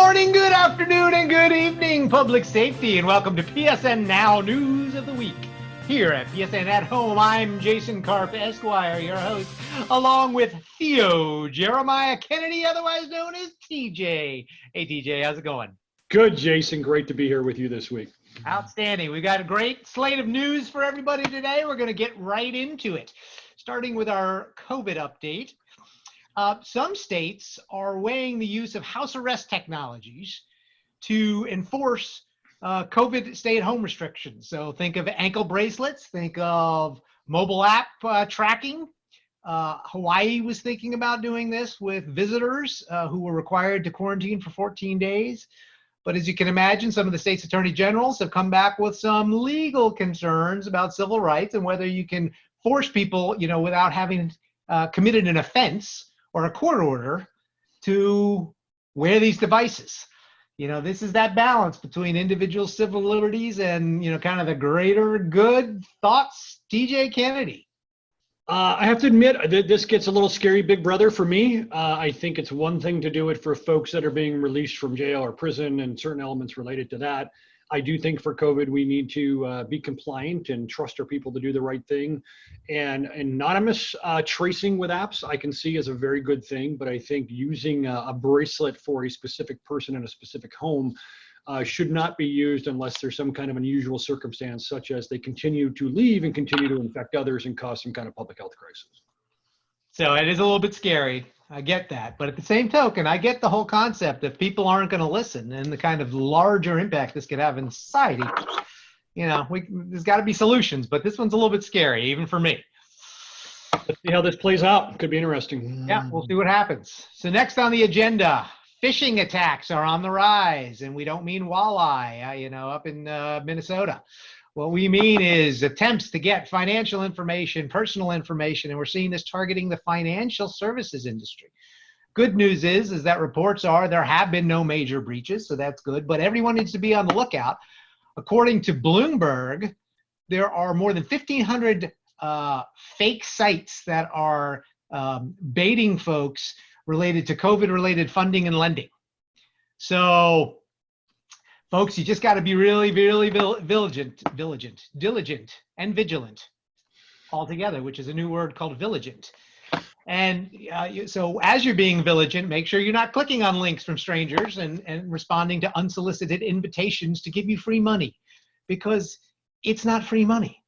morning, good afternoon, and good evening, public safety, and welcome to PSN Now News of the Week. Here at PSN at Home, I'm Jason Karp, Esquire, your host, along with Theo Jeremiah Kennedy, otherwise known as TJ. Hey, TJ, how's it going? Good, Jason. Great to be here with you this week. Outstanding. We got a great slate of news for everybody today. We're going to get right into it, starting with our COVID update. Some states are weighing the use of house arrest technologies to enforce COVID stay-at-home restrictions. So think of ankle bracelets, think of mobile app tracking. Hawaii was thinking about doing this with visitors who were required to quarantine for 14 days. But as you can imagine, some of the state's attorney generals have come back with some legal concerns about civil rights and whether you can force people, without having committed an offense or a court order to wear these devices. This is that balance between individual civil liberties and, kind of the greater good. Thoughts, TJ Kennedy? I have to admit that this gets a little scary, big brother, for me. I think it's one thing to do it for folks that are being released from jail or prison and certain elements related to that. I do think for COVID, we need to be compliant and trust our people to do the right thing. And anonymous tracing with apps, I can see as a very good thing, but I think using a bracelet for a specific person in a specific home should not be used unless there's some kind of unusual circumstance, such as they continue to leave and continue to infect others and cause some kind of public health crisis. So it is a little bit scary. I get that. But at the same token, I get the whole concept that people aren't going to listen and the kind of larger impact this could have in society. There's got to be solutions, but this one's a little bit scary, even for me. Let's see how this plays out. Could be interesting. Yeah, we'll see what happens. So next on the agenda, phishing attacks are on the rise, and we don't mean walleye, up in Minnesota. What we mean is attempts to get financial information, personal information, and we're seeing this targeting the financial services industry. Good news is that reports are there have been no major breaches, so that's good, but everyone needs to be on the lookout. According to Bloomberg, there are more than 1,500 fake sites that are baiting folks related to COVID-related funding and lending. So, folks, you just got to be really, really diligent, and vigilant altogether, which is a new word called vigilant. And so as you're being vigilant, make sure you're not clicking on links from strangers and responding to unsolicited invitations to give you free money, because it's not free money.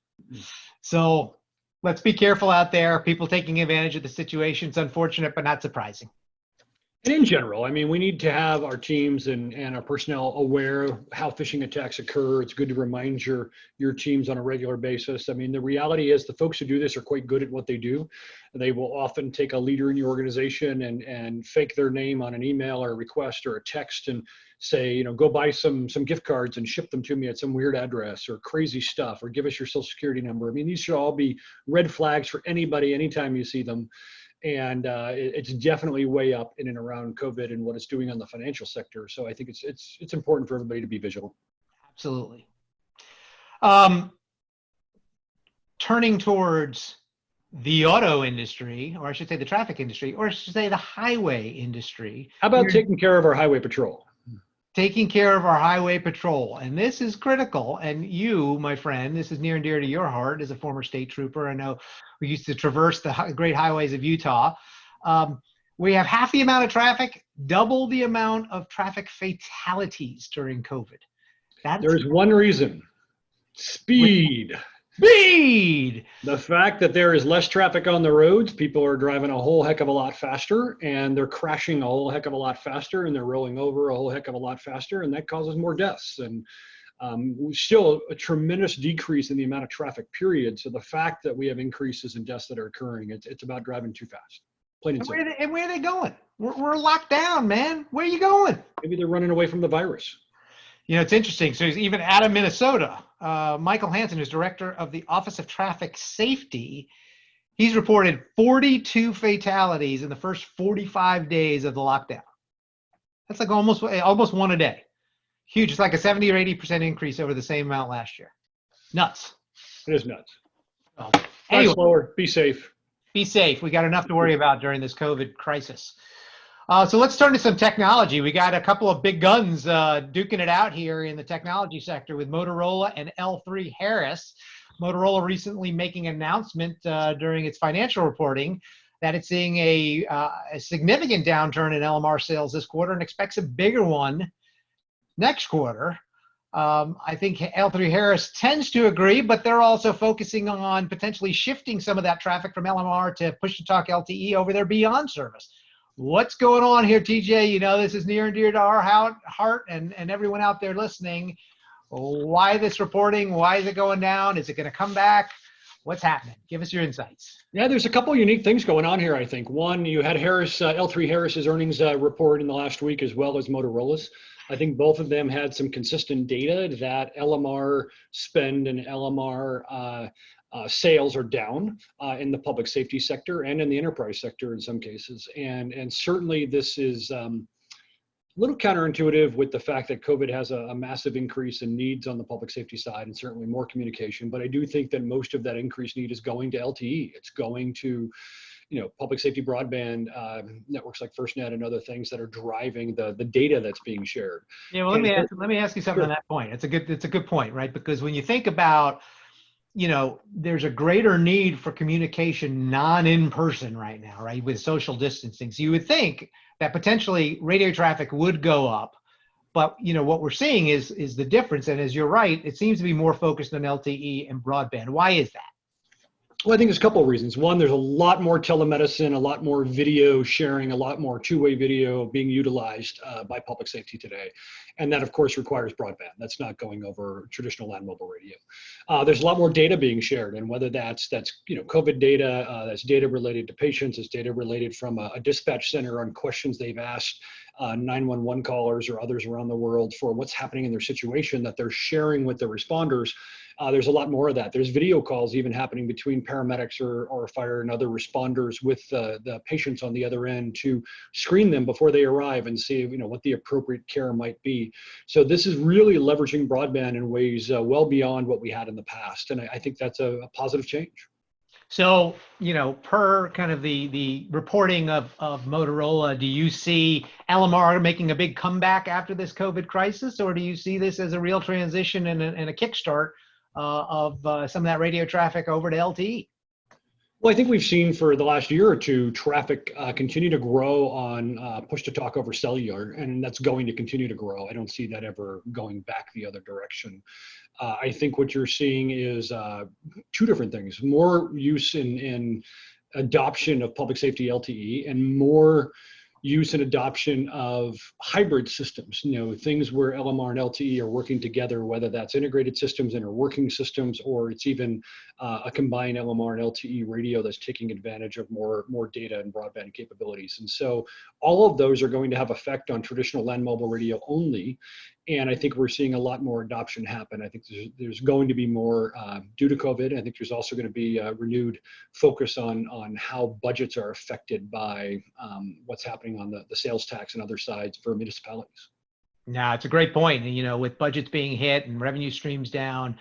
So let's be careful out there. People taking advantage of the situation. It's unfortunate, but not surprising. And in general, we need to have our teams and our personnel aware of how phishing attacks occur. It's good to remind your teams on a regular basis. The reality is the folks who do this are quite good at what they do. They will often take a leader in your organization and fake their name on an email or a request or a text and say, go buy some gift cards and ship them to me at some weird address, or crazy stuff, or give us your social security number. These should all be red flags for anybody anytime you see them. And it's definitely way up in and around COVID and what it's doing on the financial sector. So I think it's important for everybody to be vigilant. Absolutely. Turning towards the auto industry, or I should say the traffic industry, or I should say the highway industry. How about taking care of our highway patrol? Taking care of our highway patrol. And this is critical. And you, my friend, this is near and dear to your heart as a former state trooper. I know we used to traverse the great highways of Utah. We have half the amount of traffic, double the amount of traffic fatalities during COVID. There's one reason: speed. Speed! The fact that there is less traffic on the roads, people are driving a whole heck of a lot faster, and they're crashing a whole heck of a lot faster, and they're rolling over a whole heck of a lot faster, and that causes more deaths. And still a tremendous decrease in the amount of traffic, period. So the fact that we have increases in deaths that are occurring, it's about driving too fast. Plain and simple. And where are they going? We're locked down, man. Where are you going? Maybe they're running away from the virus. It's interesting. So even out of Minnesota, Michael Hansen, who's director of the Office of Traffic Safety, he's reported 42 fatalities in the first 45 days of the lockdown. That's like almost one a day. Huge. It's like a 70 or 80% increase over the same amount last year. Nuts. It is nuts. Oh. Anyway, slower. Be safe. Be safe. We got enough to worry about during this COVID crisis. So let's turn to some technology. We got a couple of big guns duking it out here in the technology sector with Motorola and L3 Harris. Motorola recently making an announcement during its financial reporting that it's seeing a significant downturn in LMR sales this quarter and expects a bigger one next quarter. I think L3 Harris tends to agree, but they're also focusing on potentially shifting some of that traffic from LMR to push-to-talk LTE over their Beyond service. What's going on here, TJ? You know, this is near and dear to our heart and everyone out there listening. Why this reporting? Why is it going down? Is it going to come back? What's happening? Give us your insights. Yeah, there's a couple of unique things going on here, I think. One, you had Harris, L3 Harris's earnings report in the last week, as well as Motorola's. I think both of them had some consistent data that LMR spend and LMR sales are down in the public safety sector and in the enterprise sector in some cases. And certainly this is a little counterintuitive with the fact that COVID has a massive increase in needs on the public safety side and certainly more communication. But I do think that most of that increased need is going to LTE. It's going to public safety broadband networks like Firstnet and other things that are driving the data that's being shared. Yeah, well, let me ask you something on that point. It's a good point, right? Because when you think about, there's a greater need for communication in-person right now, right? With social distancing. So you would think that potentially radio traffic would go up, but what we're seeing is the difference. And as you're right, it seems to be more focused on LTE and broadband. Why is that? Well, I think there's a couple of reasons. One, there's a lot more telemedicine, a lot more video sharing, a lot more two-way video being utilized by public safety today. And that, of course, requires broadband. That's not going over traditional land mobile radio. There's a lot more data being shared, and whether that's COVID data, that's data related to patients, it's data related from a dispatch center on questions they've asked 911 callers or others around the world for what's happening in their situation that they're sharing with their responders. There's a lot more of that. There's video calls even happening between paramedics or fire and other responders with the patients on the other end to screen them before they arrive and see what the appropriate care might be. So this is really leveraging broadband in ways well beyond what we had in the past. And I think that's a positive change. So, per kind of the reporting of Motorola, do you see LMR making a big comeback after this COVID crisis, or do you see this as a real transition and a kickstart of some of that radio traffic over to LTE? Well, I think we've seen for the last year or two traffic continue to grow on push-to-talk over cellular, and that's going to continue to grow. I don't see that ever going back the other direction. I think what you're seeing is two different things: more use in adoption of public safety LTE, and more use and adoption of hybrid systems, things where LMR and LTE are working together, whether that's integrated systems and working systems, or it's even a combined LMR and LTE radio that's taking advantage of more data and broadband capabilities. And so all of those are going to have effect on traditional land mobile radio only. And I think we're seeing a lot more adoption happen. I think there's going to be more due to COVID. I think there's also going to be a renewed focus on how budgets are affected by what's happening on the sales tax and other sides for municipalities. Yeah, it's a great point. And, with budgets being hit and revenue streams down,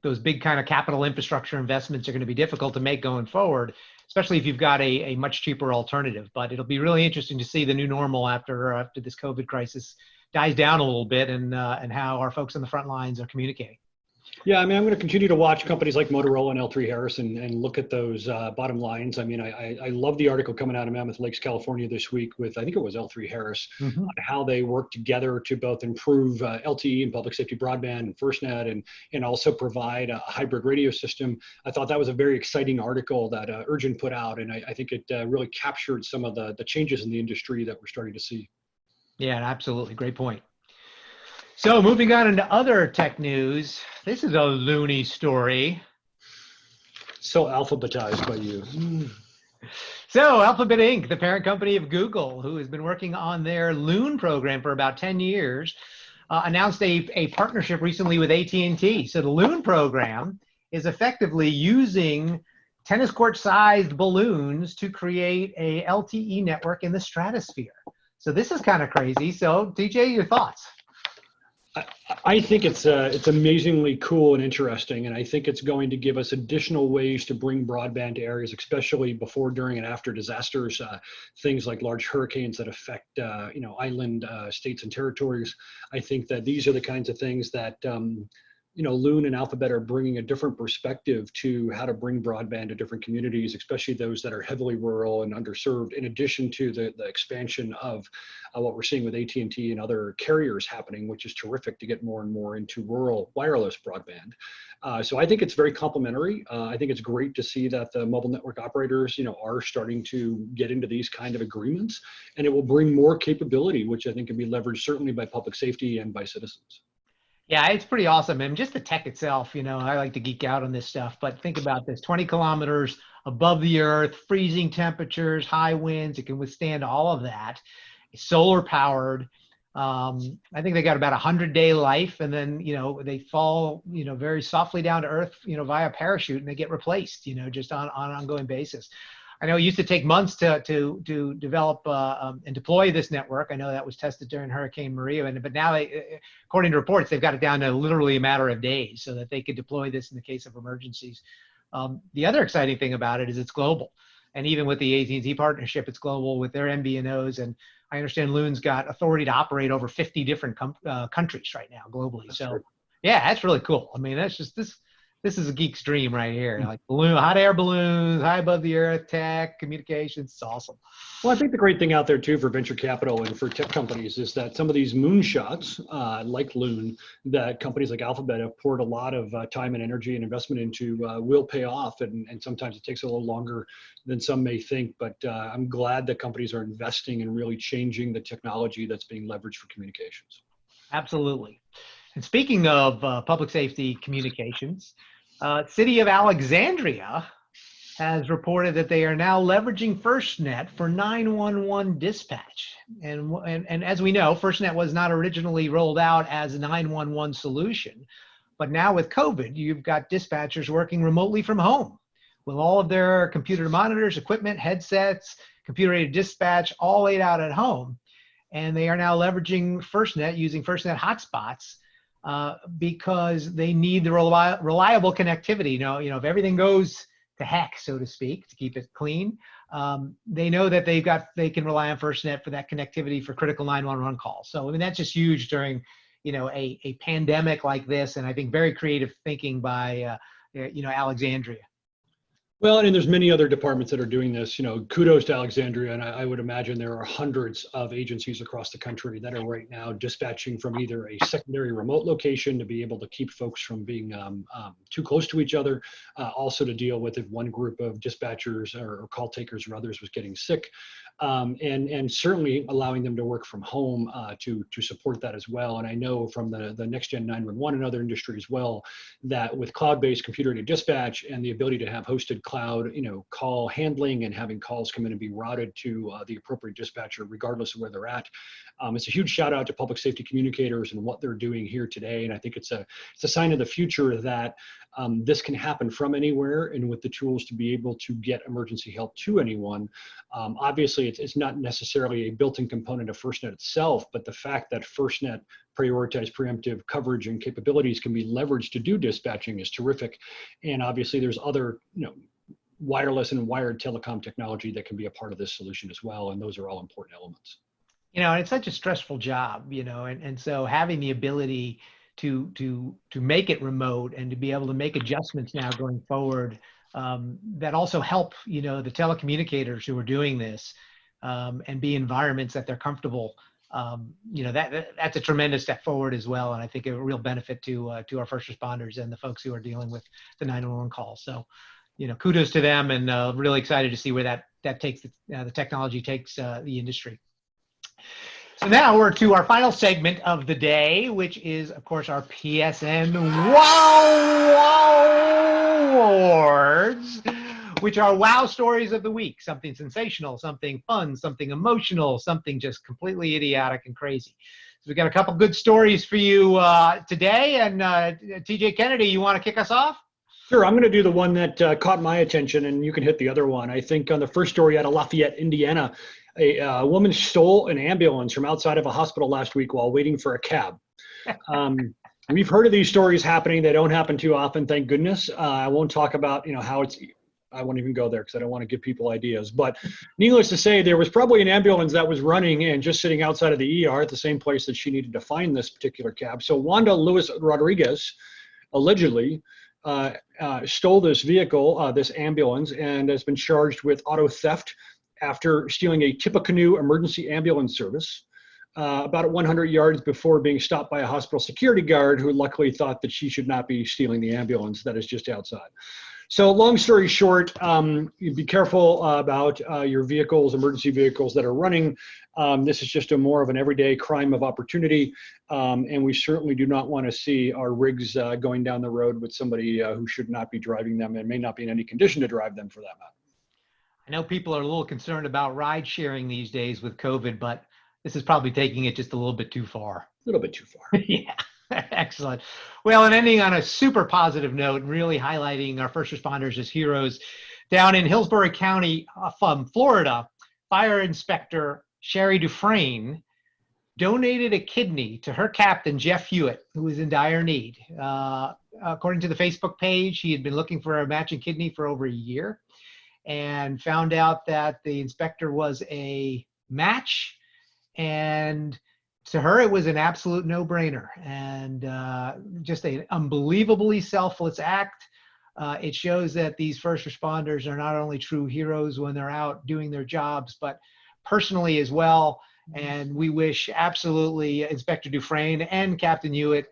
those big kind of capital infrastructure investments are going to be difficult to make going forward, especially if you've got a much cheaper alternative. But it'll be really interesting to see the new normal after this COVID crisis dies down a little bit, and how our folks on the front lines are communicating. Yeah, I mean, I'm going to continue to watch companies like Motorola and L3 Harris and look at those bottom lines. I mean, I love the article coming out of Mammoth Lakes, California this week with, I think it was L3 Harris, on how they work together to both improve LTE and public safety broadband and FirstNet and also provide a hybrid radio system. I thought that was a very exciting article that Urgent put out, and I think it really captured some of the changes in the industry that we're starting to see. Yeah, absolutely. Great point. So moving on into other tech news, this is a loony story. So alphabetized by you. So Alphabet Inc., the parent company of Google, who has been working on their Loon program for about 10 years, announced a partnership recently with AT&T. So the Loon program is effectively using tennis court-sized balloons to create a LTE network in the stratosphere. So this is kind of crazy. So DJ, your thoughts? I, I think it's amazingly cool and interesting, and I think it's going to give us additional ways to bring broadband to areas, especially before, during, and after disasters. Things like large hurricanes that affect island states and territories. I think that these are the kinds of things that Loon and Alphabet are bringing a different perspective to how to bring broadband to different communities, especially those that are heavily rural and underserved, in addition to the expansion of what we're seeing with AT&T and other carriers happening, which is terrific to get more and more into rural wireless broadband. So I think it's very complementary. I think it's great to see that the mobile network operators, are starting to get into these kind of agreements, and it will bring more capability, which I think can be leveraged certainly by public safety and by citizens. Yeah, it's pretty awesome. And just the tech itself, I like to geek out on this stuff, but think about this, 20 kilometers above the earth, freezing temperatures, high winds, it can withstand all of that. It's solar powered. I think they got about 100-day life, and then, they fall, very softly down to earth, via parachute, and they get replaced, just on an ongoing basis. I know it used to take months to develop and deploy this network. I know that was tested during Hurricane Maria, but now, according to reports, they've got it down to literally a matter of days so that they could deploy this in the case of emergencies. The other exciting thing about it is it's global. And even with the AT&T partnership, it's global with their MVNOs. And I understand Loon's got authority to operate over 50 different countries right now globally. That's So great. yeah, that's really cool. I mean, that's just this is a geek's dream right here. Like hot air balloons, high above the earth tech, communications. It's awesome. Well, I think the great thing out there too for venture capital and for tech companies is that some of these moonshots, like Loon, that companies like Alphabet have poured a lot of time and energy and investment into, will pay off. And sometimes it takes a little longer than some may think. But I'm glad that companies are investing and really changing the technology that's being leveraged for communications. Absolutely. And speaking of public safety communications, City of Alexandria has reported that they are now leveraging Firstnet for 911 dispatch. And as we know, Firstnet was not originally rolled out as a 911 solution, but now with COVID, you've got dispatchers working remotely from home with all of their computer monitors, equipment, headsets, computer-aided dispatch, all laid out at home. And they are now leveraging Firstnet, using Firstnet hotspots, because they need the reliable connectivity. If everything goes to heck, so to speak, to keep it clean, they know that they can rely on Firstnet for that connectivity for critical 911 calls. So I mean, that's just huge during a pandemic like this, and I think very creative thinking by Alexandria. Well, and there's many other departments that are doing this. Kudos to Alexandria, and I would imagine there are hundreds of agencies across the country that are right now dispatching from either a secondary remote location to be able to keep folks from being too close to each other, also to deal with if one group of dispatchers or call takers or others was getting sick, and certainly allowing them to work from home to support that as well. And I know from the next gen 911 and other industry as well, that with cloud-based computer-aided dispatch and the ability to have hosted cloud, call handling and having calls come in and be routed to the appropriate dispatcher, regardless of where they're at. It's a huge shout out to public safety communicators and what they're doing here today. And I think it's a sign of the future that this can happen from anywhere, and with the tools to be able to get emergency help to anyone. Obviously, it's not necessarily a built-in component of Firstnet itself, but the fact that Firstnet prioritized preemptive coverage and capabilities can be leveraged to do dispatching is terrific. And obviously, there's other, wireless and wired telecom technology that can be a part of this solution as well. And those are all important elements. And it's such a stressful job, and so having the ability to make it remote and to be able to make adjustments now going forward, that also help, the telecommunicators who are doing this, and be environments that they're comfortable. That's a tremendous step forward as well. And I think a real benefit to our first responders and the folks who are dealing with the 911 calls. So, kudos to them, and really excited to see where that takes the technology takes the industry. So now we're to our final segment of the day, which is, of course, our PSN Wow Awards, which are wow stories of the week. Something sensational, something fun, something emotional, something just completely idiotic and crazy. So we've got a couple good stories for you today. And TJ Kennedy, you want to kick us off? Sure, I'm going to do the one that caught my attention, and you can hit the other one. I think on the first story out of Lafayette, Indiana, a woman stole an ambulance from outside of a hospital last week while waiting for a cab. We've heard of these stories happening. They don't happen too often, thank goodness. I won't talk about how it's. I won't even go there because I don't want to give people ideas. But needless to say, there was probably an ambulance that was running and just sitting outside of the ER at the same place that she needed to find this particular cab. So Wanda Lewis Rodriguez allegedly stole this vehicle, this ambulance, and has been charged with auto theft after stealing a Tippecanoe emergency ambulance service about 100 yards before being stopped by a hospital security guard who luckily thought that she should not be stealing the ambulance that is just outside. So long story short, be careful about your vehicles, emergency vehicles that are running. This is just more of an everyday crime of opportunity. And we certainly do not want to see our rigs going down the road with somebody who should not be driving them and may not be in any condition to drive them for that matter. I know people are a little concerned about ride sharing these days with COVID, but this is probably taking it just a little bit too far. A little bit too far. Yeah. Excellent. Well, and ending on a super positive note, really highlighting our first responders as heroes, down in Hillsborough County from Florida, Fire Inspector Sherry Dufresne donated a kidney to her captain, Jeff Hewitt, who was in dire need. According to the Facebook page, he had been looking for a matching kidney for over a year and found out that the inspector was a match, and to her, it was an absolute no-brainer, and just an unbelievably selfless act. It shows that these first responders are not only true heroes when they're out doing their jobs, but personally as well. And we wish absolutely Inspector Dufresne and Captain Hewitt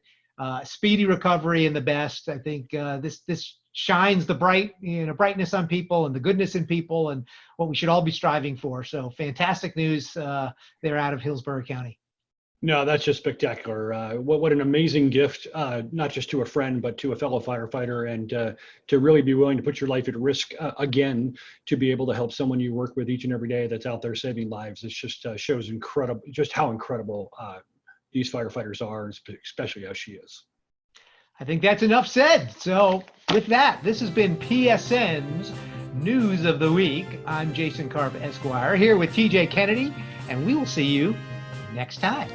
speedy recovery and the best. I think this shines the brightness on people and the goodness in people and what we should all be striving for. So fantastic news there out of Hillsborough County. No, that's just spectacular. What an amazing gift, not just to a friend, but to a fellow firefighter, and to really be willing to put your life at risk again, to be able to help someone you work with each and every day that's out there saving lives. It just shows just how incredible these firefighters are, especially as she is. I think that's enough said. So with that, this has been PSN's News of the Week. I'm Jason Karp, Esquire, here with TJ Kennedy, and we will see you next time.